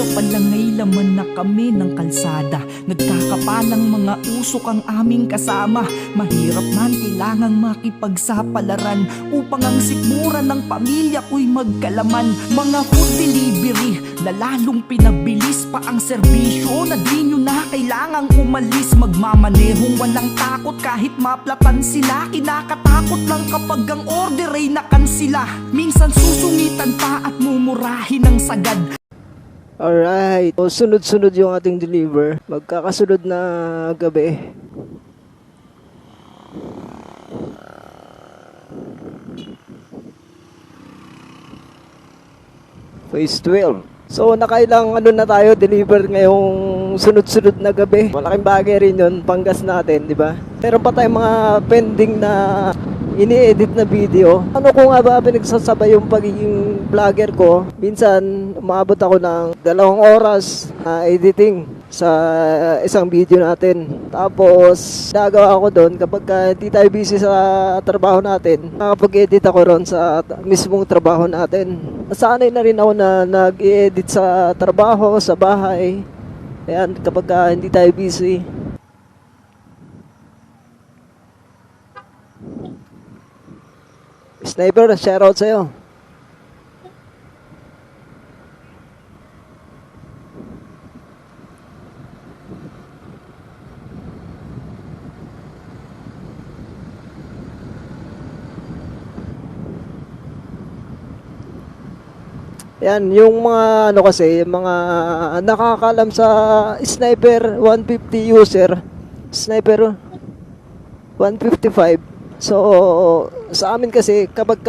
tila palangay laman na kami ng kalsada. Nagkakapalang mga usok ang aming kasama. Mahirap man kailangang makipagsapalaran upang ang sikmura ng pamilya ko'y magkalaman. Mga food delivery na lalong pinabilis pa ang serbisyo, na di nyo na kailangang umalis. Magmamanehong walang takot kahit maplatan sila. Kinakatakot lang kapag ang order ay nakansila. Minsan susungitan pa at mumurahin ng sagad. Alright, so sunod-sunod yung ating deliver. Magkakasunod na gabi. Phase 12. So nakailang na tayo deliver ngayong sunod-sunod na gabi. Malaking bagay rin yun, panggas natin, di ba? Meron pa tayong mga pending na ini-edit na video. Ano ko nga ba pinagsasabay yung pagiging vlogger ko? Minsan umabot ako ng 2 oras na editing sa isang video natin. Tapos nagawa ko doon kapag hindi tayo busy sa trabaho natin, nakapag-edit ako ron sa mismong trabaho natin. Nasanay na rin ako na nag-i-edit sa trabaho, sa bahay. Ayan, kapag hindi tayo busy. Sniper, shoutout sa'yo. Yan, yung mga kasi, yung mga nakakalam sa Sniper 150 user, Sniper 155. So, sa amin kasi, kapag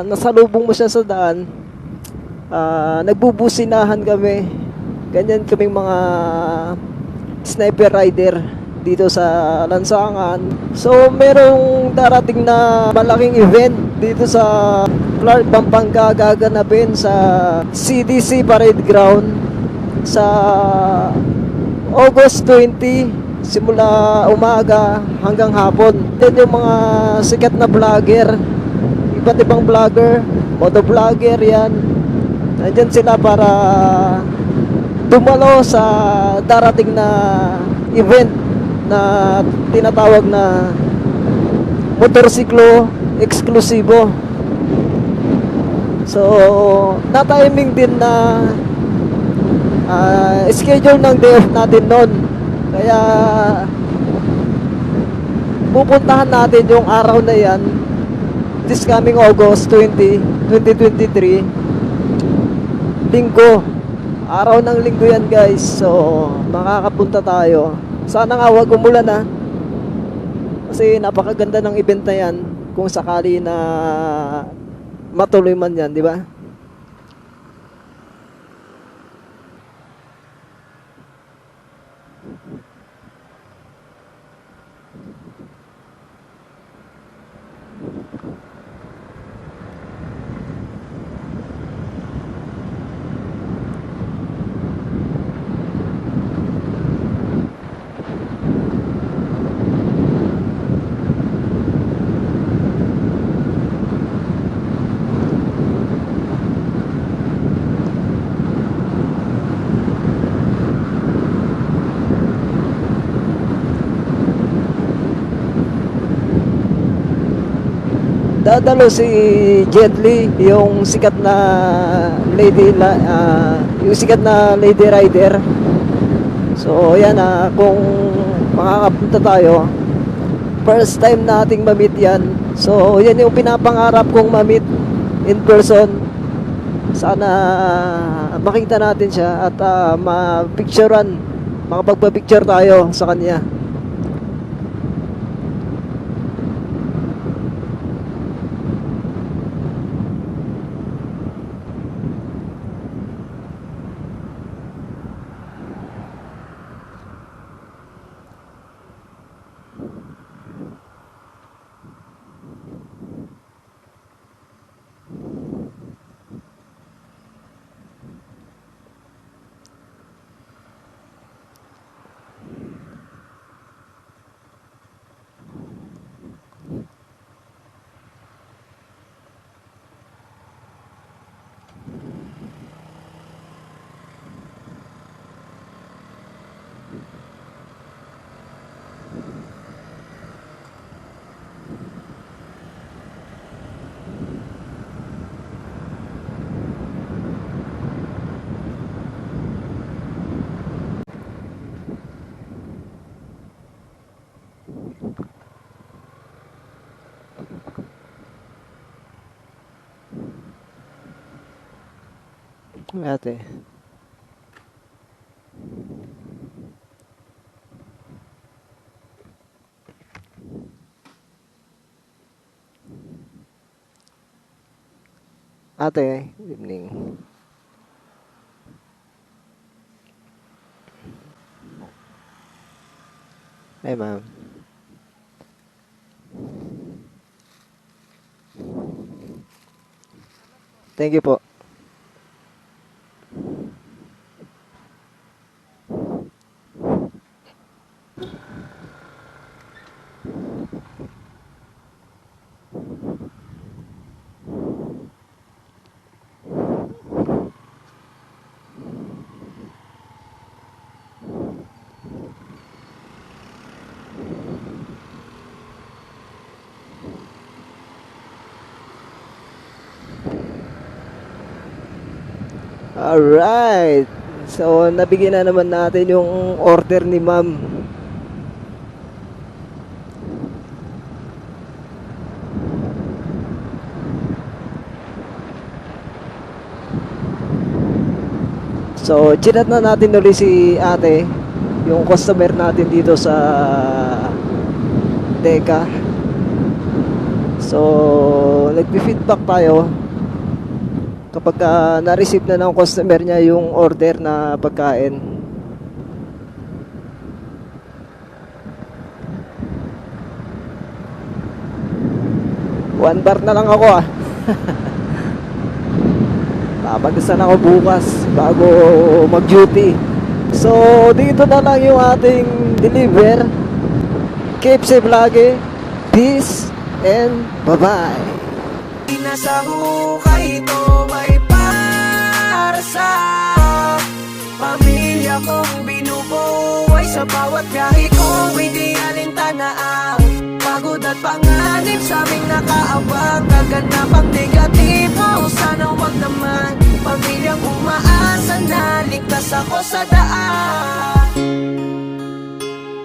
nasalubong mo siya sa daan, nagbubusinahan kami. Ganyan kaming mga sniper rider dito sa lansangan. So, merong darating na malaking event dito sa Clark, Pampanga, gaganapin sa CDC Parade Ground sa August 20, simula umaga hanggang hapon. Then yung mga sikat na vlogger, iba't ibang vlogger, motovlogger yan, nandyan sila para dumalo sa darating na event na tinatawag na motorsiklo eksklusibo. So, na-timing din na schedule ng day off natin noon. Kaya pupuntahan natin yung araw na yan, this coming August 20, 2023, linggo. Araw ng linggo yan, guys. So, makakapunta tayo. Sana nga wag umulan ha. Kasi napakaganda ng event na yan kung sakali na matuloy man yan, di ba? Dadalo si Jet Li, yung sikat na yung sikat na lady rider. So yan, kung makakapunta tayo, first time nating ma-meet yan. So yan yung pinapangarap kong ma-meet in person. Sana makita natin siya at ma-picturean, makapagpa-picture tayo sa kanya. Ate. Ate, good evening. Hi, ma'am. Thank you po. Alright. So, nabigyan na naman natin yung order ni ma'am. So, chinat na natin ulit si ate, yung customer natin dito sa Teka. So, nagpi-feedback tayo kapag na-receive na ng customer niya yung order na pagkain. One bar na lang ako ah. Papagdasan ako bukas bago mag-duty. So, dito na lang yung ating deliver. Keep safe lagi. Peace and bye-bye. Nasa hukay ito may para sa pamilya kong binubuhay. Sa bawat biyahe ko may di alintana. Pagod at panganib sa aming nakaabang. Kaganapang negatibo, sana wag naman. Pamilyang umaasa na ligtas ako sa daan.